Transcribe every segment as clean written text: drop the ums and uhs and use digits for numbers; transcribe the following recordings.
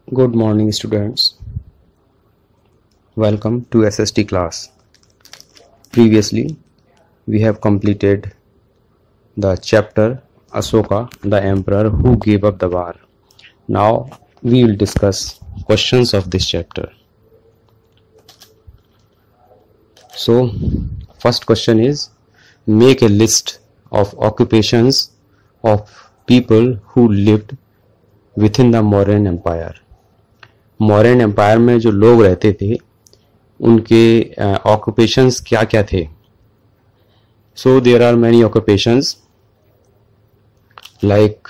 Good morning, students. Welcome to SST class. Previously, we have completed the chapter Asoka, the emperor who gave up the war. Now, we will discuss questions of this chapter. So, first question is, make a list of occupations of people who lived within the Mauryan Empire. Mauryan empire में जो लोग रहते थे उनके occupations क्या क्या थे. So there are many occupations like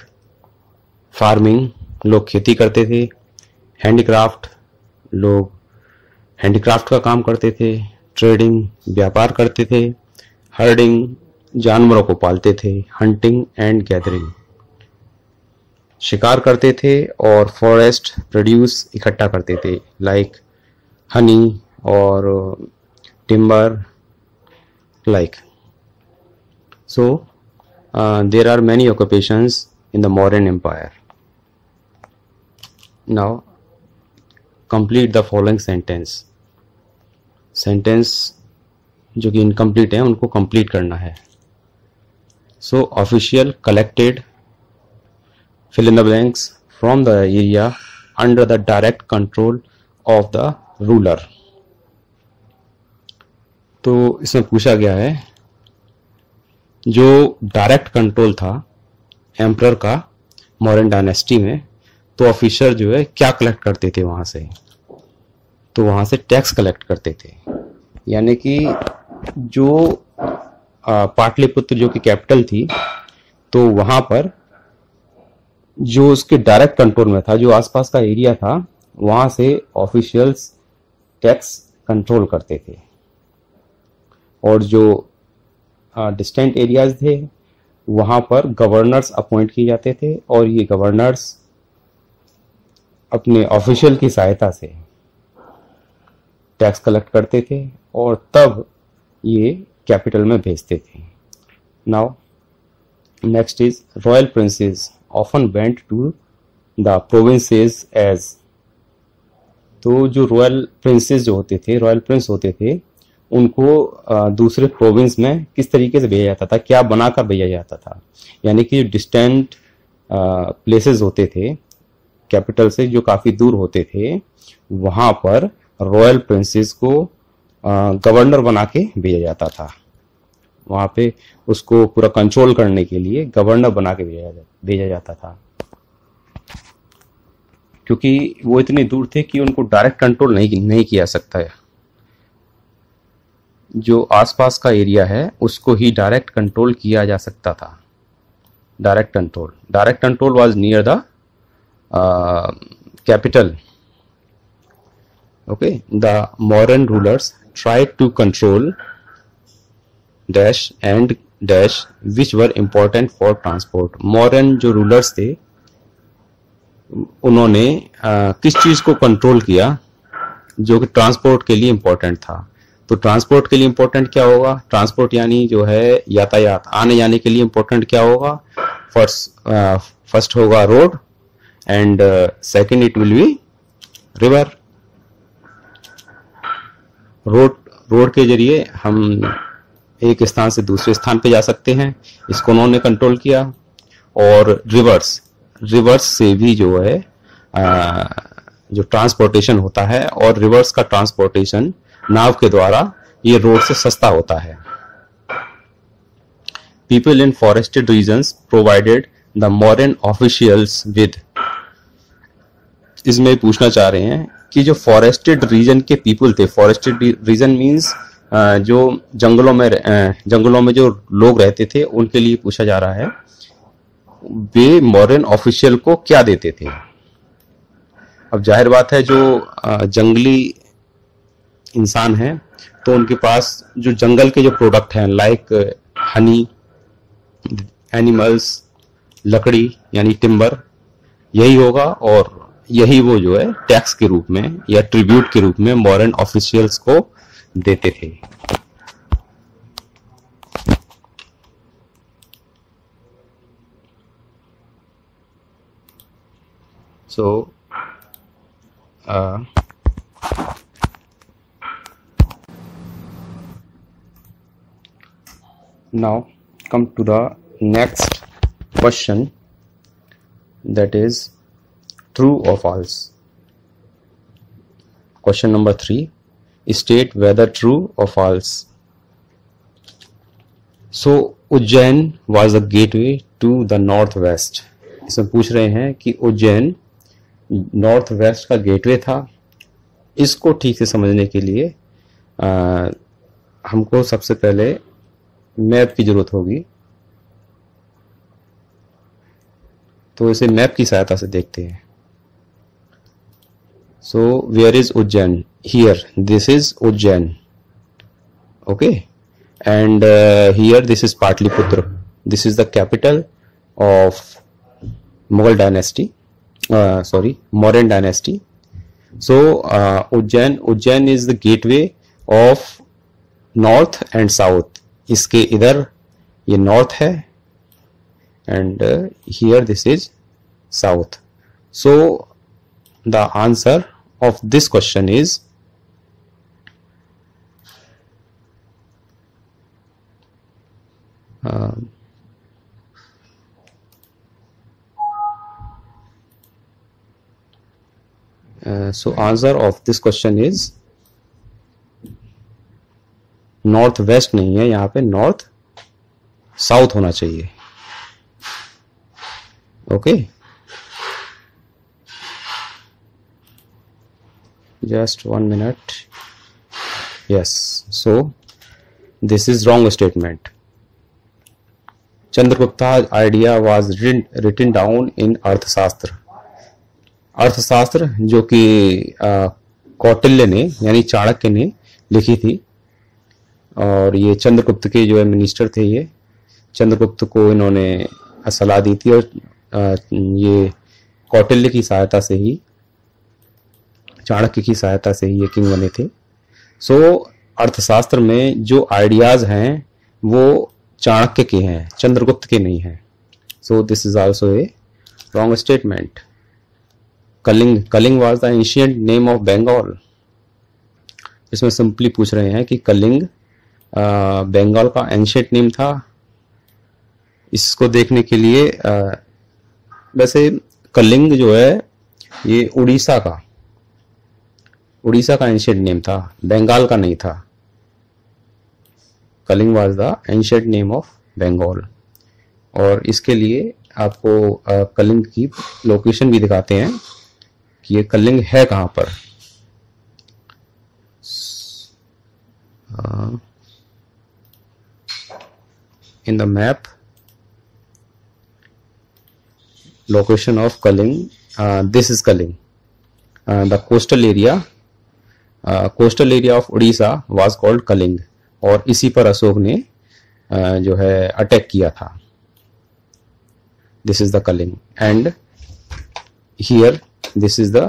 farming, लोग खेती करते थे. हैंडीक्राफ्ट, लोग हैंडीक्राफ्ट का काम करते थे. ट्रेडिंग, व्यापार करते थे. हर्डिंग, जानवरों को पालते थे. हंटिंग एंड गैदरिंग, शिकार करते थे. और फॉरेस्ट प्रोड्यूस इकट्ठा करते थे लाइक हनी और timber like. So there are many occupations in the Mauryan empire. Now complete the following sentence. Sentence जो कि इनकम्प्लीट है उनको कंप्लीट करना है. So official collected fill in the blanks from the area under the direct control of the ruler. तो इसमें पूछा गया है जो डायरेक्ट कंट्रोल था एम्परर का मौर्यन डायनेस्टी में, तो ऑफिसर जो है क्या कलेक्ट करते थे वहां से, तो वहां से टैक्स कलेक्ट करते थे. यानी कि जो पाटलिपुत्र जो कि कैपिटल थी, तो वहां पर जो उसके डायरेक्ट कंट्रोल में था, जो आसपास का एरिया था, वहां से ऑफिशियल्स टैक्स कंट्रोल करते थे. और जो डिस्टेंट एरियाज थे वहां पर गवर्नर्स अपॉइंट किए जाते थे. और ये गवर्नर्स अपने ऑफिशियल की सहायता से टैक्स कलेक्ट करते थे और तब ये कैपिटल में भेजते थे. Now next is royal princess often went to the provinces as. तो जो रॉयल प्रिंसेस जो होते थे, रॉयल प्रिंस होते थे, उनको दूसरे प्रोविंस में किस तरीके से भेजा जाता था, क्या बनाकर भेजा जाता था. यानी कि डिस्टेंट प्लेसेस होते थे कैपिटल से, जो काफी दूर होते थे, वहां पर रॉयल प्रिंसेस को गवर्नर बना के भेजा जाता था. वहां पे उसको पूरा कंट्रोल करने के लिए गवर्नर बना के भेजा जाता था, क्योंकि वो इतने दूर थे कि उनको डायरेक्ट कंट्रोल नहीं किया सकता है. जो आसपास का एरिया है उसको ही डायरेक्ट कंट्रोल किया जा सकता था. Direct control was near the capital. Okay, the modern rulers tried to control dash and dash which were important for transport. Modern जो रूलर्स थे उन्होंने किस चीज को कंट्रोल किया जो कि ट्रांसपोर्ट के लिए इम्पोर्टेंट था. तो ट्रांसपोर्ट के लिए इम्पोर्टेंट क्या होगा, ट्रांसपोर्ट यानी जो है यातायात, आने जाने के लिए इम्पोर्टेंट क्या होगा. फर्स्ट होगा road and second it will be river. Road के जरिए हम एक स्थान से दूसरे स्थान पे जा सकते हैं, इसको उन्होंने कंट्रोल किया. और रिवर्स से भी जो है जो ट्रांसपोर्टेशन होता है, और रिवर्स का ट्रांसपोर्टेशन नाव के द्वारा ये रोड से सस्ता होता है. People in forested regions provided the modern officials with. इसमें पूछना चाह रहे हैं कि जो फॉरेस्टेड रीजन के पीपल थे, फॉरेस्टेड रीजन मीन्स जो जंगलों में जो लोग रहते थे, उनके लिए पूछा जा रहा है वे मॉडर्न ऑफिशियल को क्या देते थे. अब जाहिर बात है जो जंगली इंसान हैं तो उनके पास जो जंगल के जो प्रोडक्ट हैं लाइक हनी, एनिमल्स, लकड़ी यानी टिम्बर, यही होगा. और यही वो जो है टैक्स के रूप में या ट्रिब्यूट के रूप में मॉडर्न ऑफिशियल्स को देते थे. So now come to the next question, that is true or false. Question number 3, state whether true or false. So Ujjain was the gateway to the northwest. इसमें पूछ रहे हैं कि उज्जैन नॉर्थ वेस्ट का गेटवे था। इसको ठीक से समझने के लिए हमको सबसे पहले मैप की जरूरत होगी, तो इसे मैप की सहायता से देखते हैं। So where is Ujjain? Here, this is Ujjain, okay, and here this is Pataliputra. This is the capital of Mughal dynasty, Mauryan dynasty. So Ujjain is the gateway of north and south. इसके इधर ये north है and here this is south. So the answer of this question is so answer of this question is north west नहीं है, यहाँ पे north south होना चाहिए, okay. Just 1 minute. Yes, so this is wrong statement. Chandragupta's idea was written down in अर्थशास्त्र। अर्थशास्त्र जो कि कौटिल्य ने यानी चाणक्य ने लिखी थी, और ये चंद्रगुप्त के जो है मिनिस्टर थे, ये चंद्रगुप्त को इन्होंने सलाह दी थी, और ये कौटिल्य की सहायता से ही, चाणक्य की सहायता से ही ये किंग बने थे। सो अर्थशास्त्र में जो आइडियाज हैं वो चाणक्य के हैं, चंद्रगुप्त के नहीं हैं। So this is also a wrong statement. Kalinga was the ancient name of Bengal. इसमें सिंपली पूछ रहे हैं कि कलिंग बंगाल का एंशिएंट नेम था। इसको देखने के लिए वैसे कलिंग जो है ये उड़ीसा का एंशिएंट नेम था, बंगाल का नहीं था। Kalinga was the ancient name of Bengal. और इसके लिए आपको कलिंग की लोकेशन भी दिखाते हैं कि ये कलिंग है कहां पर। In the map location of Kaling, this is Kaling. The coastal area of Odisha was called Kaling, और इसी पर अशोक ने जो है अटैक किया था। This is the Kaling, and here this is the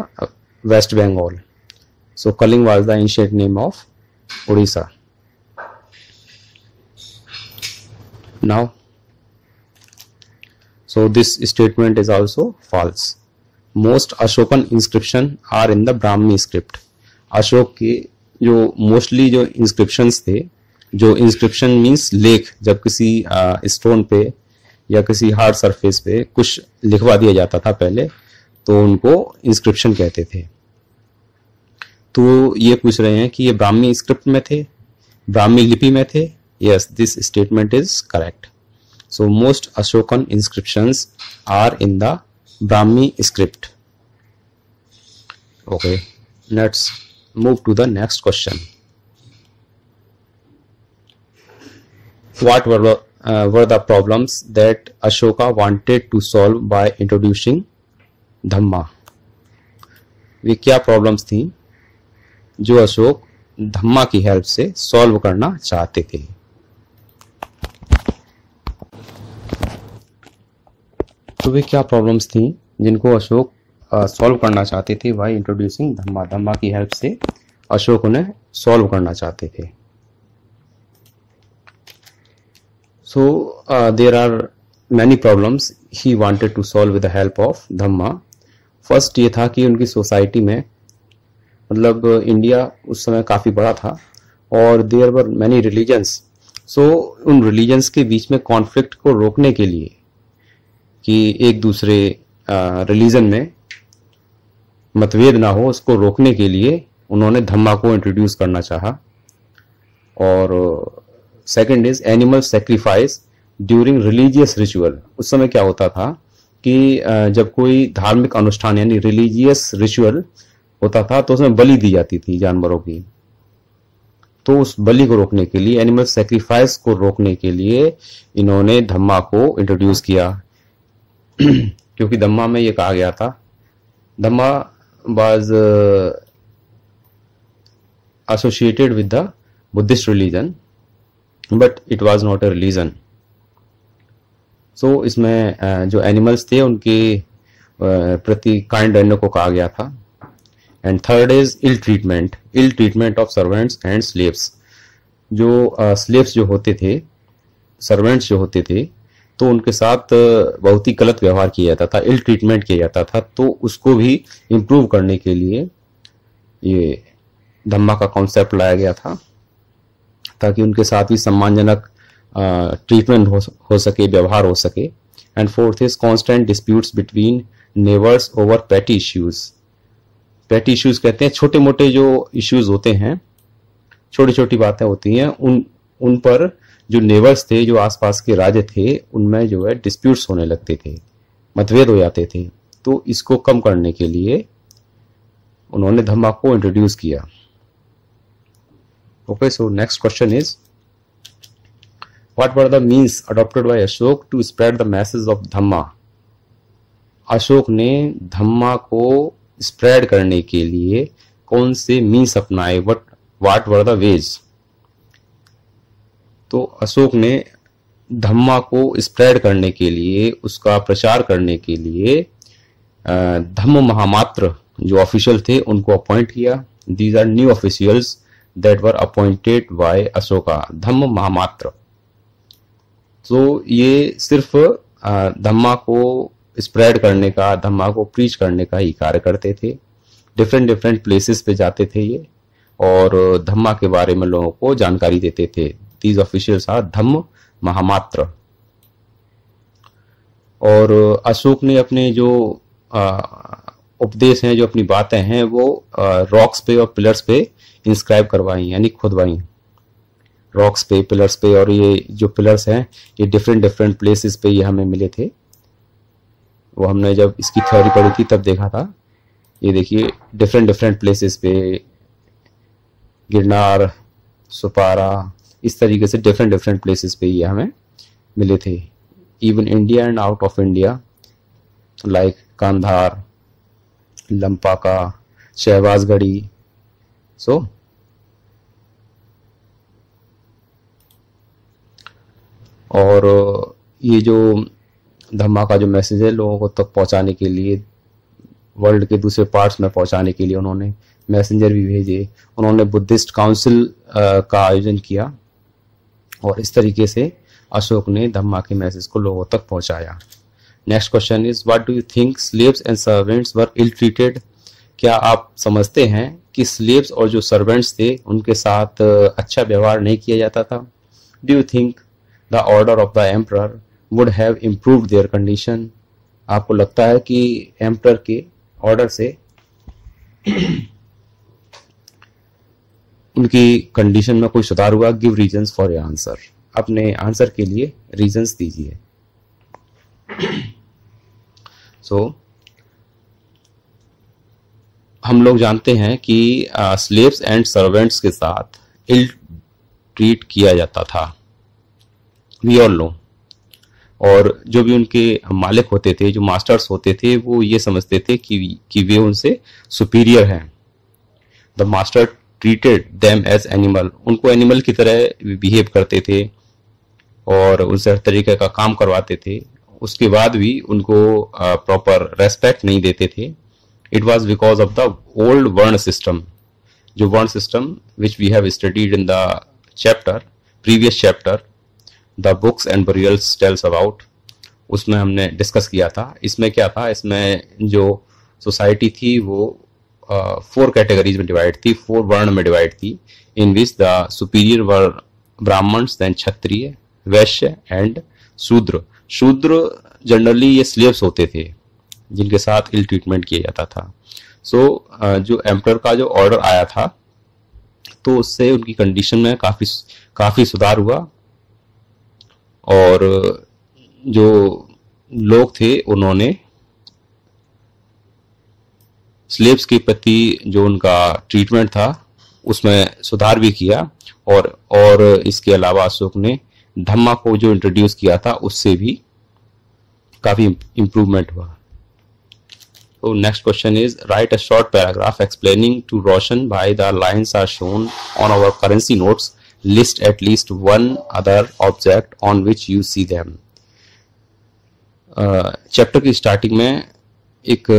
West Bengal. So Kaling was the ancient name of Odisha. Now, so this statement is also false. Most Ashokan inscription are in the Brahmi script. Ashok के जो mostly जो inscriptions थे, जो inscription means लेख, जब किसी stone पे या किसी हार्ड सरफेस पे कुछ लिखवा दिया जाता था पहले, तो उनको इंस्क्रिप्शन कहते थे। तो ये पूछ रहे हैं कि ये ब्राह्मी स्क्रिप्ट में थे, ब्राह्मी लिपि में थे। Yes, this statement is correct. So most Ashokan inscriptions are in the Brahmi script. Okay, let's move to the next question. What were the problems that Ashoka wanted to solve by introducing Dhamma? वे क्या problems थी जो अशोक धम्मा की help से solve करना चाहते थे? तो वे क्या प्रॉब्लम्स थी जिनको अशोक सॉल्व करना चाहते थे बाय इंट्रोड्यूसिंग धम्मा? धम्मा की हेल्प से अशोक उन्हें सॉल्व करना चाहते थे। So there are many problems he wanted to solve with the help of dhamma. First ये था कि उनकी सोसाइटी में मतलब इंडिया उस समय काफी बड़ा था और देयर वर मैनी रिलीजन्स। सो उन रिलीजन्स के बीच में कॉन्फ्लिक्ट को रोकने के लिए कि एक दूसरे रिलीजन में मतभेद ना हो, उसको रोकने के लिए उन्होंने धम्मा को इंट्रोड्यूस करना चाहा। और second is animal sacrifice during religious ritual. उस समय क्या होता था कि जब कोई धार्मिक अनुष्ठान यानी रिलीजियस रिचुअल होता था तो उसमें बलि दी जाती थी जानवरों की। तो उस बलि को रोकने के लिए, एनिमल सेक्रीफाइस को रोकने के लिए इन्होंने धम्मा को इंट्रोड्यूस किया। क्योंकि धम्मा में ये कहा गया था, धम्मा was associated with the Buddhist religion, but it was not a religion. So इसमें जो एनिमल्स थे उनके प्रति काइंड रहने को कहा गया था। And third is ill treatment of servants and slaves. जो स्लेव्स जो होते थे, सर्वेंट्स जो होते थे, तो उनके साथ बहुत ही गलत व्यवहार किया जाता था, इल ट्रीटमेंट किया जाता था। तो उसको भी इम्प्रूव करने के लिए ये धम्मा का कॉन्सेप्ट लाया गया था, ताकि उनके साथ भी सम्मानजनक ट्रीटमेंट हो सके, व्यवहार हो सके। And fourth is constant disputes between neighbours over पेटी इश्यूज। पेटी इश्यूज कहते हैं छोटे मोटे जो इश्यूज होते हैं, छोटी छोटी बातें होती हैं, उन पर जो नेबर्स थे, जो आसपास के राज्य थे, उनमें जो है डिस्प्यूट्स होने लगते थे, मतभेद हो जाते थे। तो इसको कम करने के लिए उन्होंने धम्मा को इंट्रोड्यूस किया। Okay, so next question is, what were the means adopted by Ashok to spread the masses of Dhamma? Ashok ने धम्मा को स्प्रेड करने के लिए कौन से मीन्स अपनाए? What were the ways? तो अशोक ने धम्मा को स्प्रेड करने के लिए, उसका प्रचार करने के लिए धम्म महामात्र जो ऑफिशियल थे उनको अपॉइंट किया। These are new officials that were appointed by Ashoka, धम्म महामात्र। तो ये सिर्फ धम्मा को स्प्रेड करने का, धम्मा को प्रीच करने का ही कार्य करते थे। डिफरेंट प्लेसेस पे जाते थे ये और धम्मा के बारे में लोगों को जानकारी देते थे। These officials are धम्म महामात्र। और अशोक ने अपने जो उपदेश हैं, जो अपनी बातें हैं, वो रॉक्स पे और पिलर्स पे इंस्क्राइब करवाई, यानी खुदवाई, रॉक्स पे, पिलर्स पे। और ये जो पिलर्स हैं ये डिफरेंट प्लेसेस पे ये हमें मिले थे। वो हमने जब इसकी थ्योरी पढ़ी थी तब देखा था। ये देखिए डिफरेंट प्लेसेस पे, गिरनार, सुपारा, इस तरीके से डिफरेंट प्लेसेस पे ये हमें मिले थे। Even India and out of India, like Kandahar, Lampaka, Shahbazgarhi. So और ये जो धम्मा का जो मैसेज है लोगों को तक पहुंचाने के लिए, वर्ल्ड के दूसरे पार्ट्स में पहुंचाने के लिए उन्होंने मैसेंजर भी भेजे। उन्होंने बुद्धिस्ट काउंसिल का आयोजन किया और इस तरीके से अशोक ने धम्मा के मैसेज को लोगों तक पहुंचाया। Next question is, what do you think slaves and servants were ill treated? क्या आप समझते हैं कि स्लेव्स और जो सर्वेंट्स थे उनके साथ अच्छा व्यवहार नहीं किया जाता था? Do you think the order of the emperor would have improved there condition? आपको लगता है कि एम्परर के ऑर्डर से उनकी कंडीशन में कोई सुधार हुआ? Give reasons for your answer. अपने आंसर के लिए रीजंस दीजिए। सो हम लोग जानते हैं कि स्लेव्स एंड सर्वेंट्स के साथ इल ट्रीट किया जाता था, वी ऑल नो। और जो भी उनके मालिक होते थे, जो मास्टर्स होते थे, वो ये समझते थे कि वे उनसे सुपीरियर हैं। The master treated them as animal, उनको एनिमल की तरह बिहेव करते थे और उनसे हर तरीके का काम करवाते थे। उसके बाद भी उनको प्रॉपर रेस्पेक्ट नहीं देते थे। It was because of the old varna system, जो varna system which we have studied in the chapter, previous chapter, the books and burials tells about, उसमें हमने डिस्कस किया था। इसमें क्या था, इसमें जो सोसाइटी थी वो 4 कैटेगरीज में डिवाइड थी, 4 वर्ण में डिवाइड थी, in which the superior were Brahmins, then Kshatriya, Vaishya and शूद्र। शूद्र जनरली ये स्लेव्स होते थे जिनके साथ इल ट्रीटमेंट किया जाता था। सो जो एम्परर का जो ऑर्डर आया था तो उससे उनकी कंडीशन में काफी सुधार हुआ, और जो लोग थे उन्होंने स्लेव्स के प्रति जो उनका ट्रीटमेंट था उसमें सुधार भी किया, और इसके अलावा अशोक ने धम्मा को जो इंट्रोड्यूस किया था उससे भी काफी इम्प्रूवमेंट हुआ। तो next question is write a short paragraph explaining to Roshan by the lions are shown on our currency notes, list at least one other object on which you see them. Chapter की starting में एक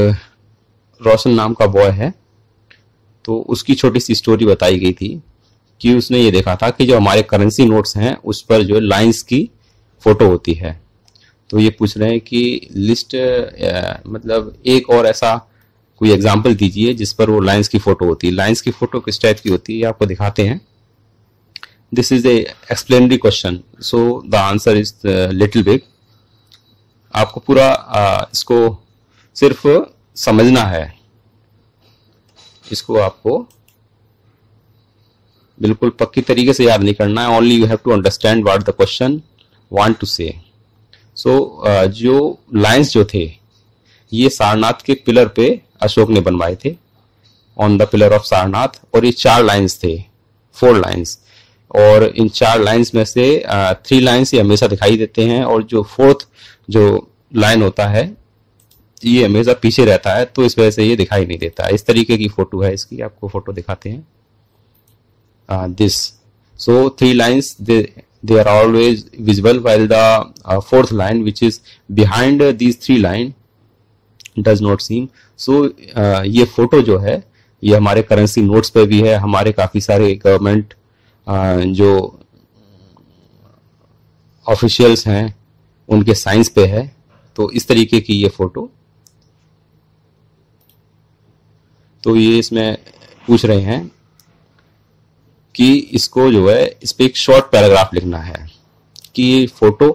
रोशन नाम का boy है, तो उसकी छोटी सी story बताई गई थी कि उसने ये देखा था कि जो हमारे करेंसी नोट्स हैं उस पर जो लाइंस की फोटो होती है। तो ये पूछ रहे हैं कि लिस्ट मतलब एक और ऐसा कोई एग्जांपल दीजिए जिस पर वो लाइंस की फोटो होती है। लाइंस की फोटो किस टाइप की होती है आपको दिखाते हैं। This is a explanatory question, so the answer is little big. आपको पूरा इसको सिर्फ समझना है, इसको आपको बिल्कुल पक्की तरीके से याद नहीं करना है। Only you have to understand what the question want to say. So जो लाइंस जो थे ये सारनाथ के पिलर पे अशोक ने बनवाए थे, on the pillar of Sarnath, और ये 4 लाइंस थे, 4 लाइंस, और इन 4 लाइंस में से 3 लाइंस ये हमेशा दिखाई देते हैं, और जो 4th जो लाइन होता है ये हमेशा पीछे रहता है, तो इस वजह से ये दिखाई नहीं देता। इस तरीके की फोटो है इसकी, आपको फोटो दिखाते हैं। This so 3 lines they are always visible, while the 4th line which is behind these 3 line does not seem. So ये फोटो जो है ये हमारे करेंसी नोट्स पे भी है, हमारे काफी सारे गवर्नमेंट जो ऑफिशियल्स हैं उनके साइंस पे है। तो इस तरीके की ये फोटो, तो ये इसमें पूछ रहे हैं कि इसको जो है इस पे एक शॉर्ट पैराग्राफ लिखना है कि ये फोटो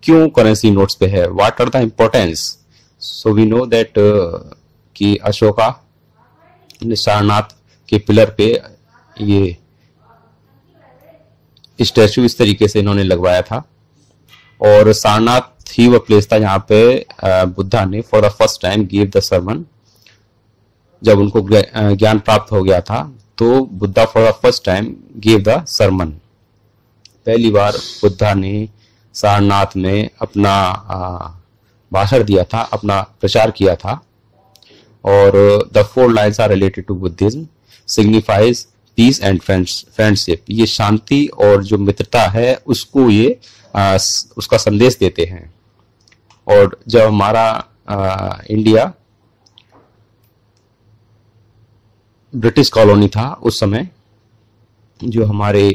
क्यों करेंसी नोट्स पे है, what are the importance. So we know that कि अशोका ने सारनाथ के पिलर पे ये स्टैचू इस तरीके से इन्होंने लगवाया था, और सारनाथ ही वो प्लेस था जहां पे बुद्धा ने for the first time give the sermon. जब उनको ज्ञान प्राप्त हो गया था तो Buddha for the first time give the sermon, पहली बार बुद्धा ने सारनाथ में अपना भाषण दिया था, अपना प्रचार किया था। और the 4 lions are related to Buddhism, signifies peace and friendship. ये शांति और जो मित्रता है उसको ये उसका संदेश देते हैं। और जब हमारा इंडिया ब्रिटिश कॉलोनी था उस समय, जो हमारे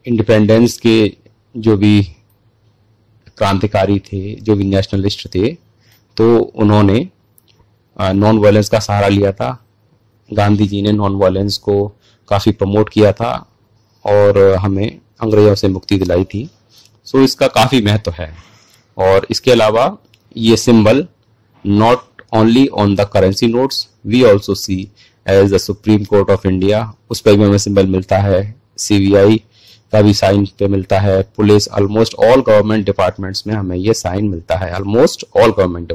इंडिपेंडेंस के जो भी क्रांतिकारी थे, जो भी नेशनलिस्ट थे, तो उन्होंने नॉन वायलेंस का सहारा लिया था। गांधी जी ने नॉन वायलेंस को काफी प्रमोट किया था और हमें अंग्रेजों से मुक्ति दिलाई थी। सो इसका काफी महत्व है। और इसके अलावा ये symbol not only on the currency notes, we also see as the supreme court of India, उस पर भी हमें सिंबल मिलता है। सीबीआई का भी साइन पे मिलता है। Police, almost all government departments में हमें ये साइन मिलता है, almost all government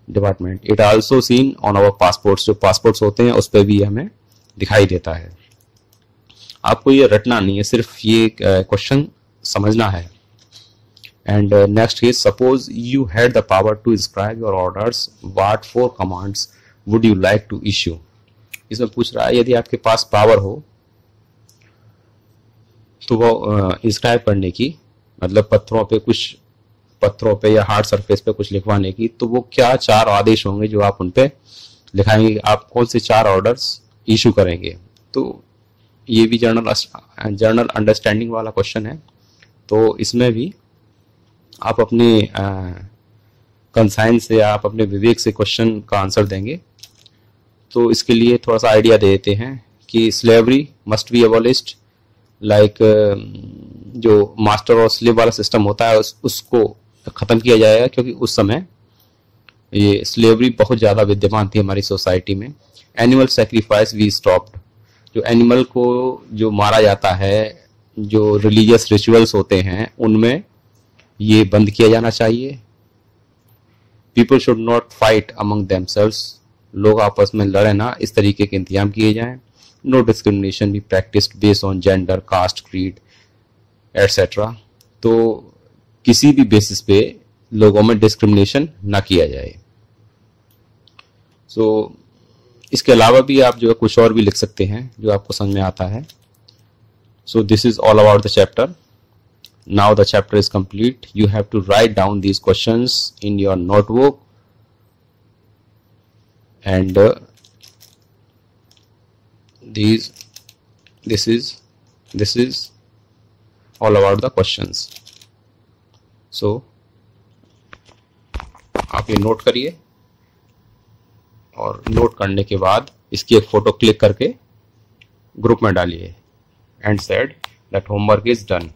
department. It also seen on our passports, जो पासपोर्ट्स होते हैं उस पर भी हमें दिखाई देता है। आपको ये रटना नहीं है, सिर्फ ये क्वेश्चन समझना है। And next is suppose you had the power to inscribe your orders, what 4 commands would you like to issue. इसमें पूछ रहा है यदि आपके पास पावर हो तो वो इंस्क्राइब करने की, मतलब पत्थरों पे या हार्ड सरफेस पे कुछ लिखवाने की, तो वो क्या 4 आदेश होंगे जो आप उन पे लिखाएंगे। आप कौन से 4 ऑर्डर्स इशू करेंगे। तो ये भी जर्नल अंडरस्टैंडिंग वाला क्वेश्चन है। तो इसमें भी आप अपने कंसाइंस से, आप अपने विवेक से क्वेश्चन का आंसर देंगे। तो इसके लिए थोड़ा सा आइडिया दे देते हैं कि slavery must be abolished, like जो मास्टर और स्लेव वाला सिस्टम होता है उसको ख़त्म किया जाएगा, क्योंकि उस समय ये स्लेवरी बहुत ज़्यादा विद्यमान थी हमारी सोसाइटी में। एनिमल सेक्रीफाइस वी स्टॉप्ड, जो एनिमल को जो मारा जाता है, जो रिलीजियस रिचुअल्स होते हैं उनमें ये बंद किया जाना चाहिए। People should not fight among themselves, लोग आपस में लड़े ना, इस तरीके के इंतजाम किए जाएं। No discrimination be practised based on gender, caste, creed etcetera, तो किसी भी बेसिस पे लोगों में डिस्क्रिमिनेशन ना किया जाए। सो इसके अलावा भी आप जो है कुछ और भी लिख सकते हैं जो आपको समझ में आता है। So this is all about the chapter. Now the chapter is complete. You have to write down these questions in your notebook and this is all about the questions. So आप ये नोट करिए और note करने के बाद इसकी एक photo click करके ग्रुप में डालिए and said that homework is done.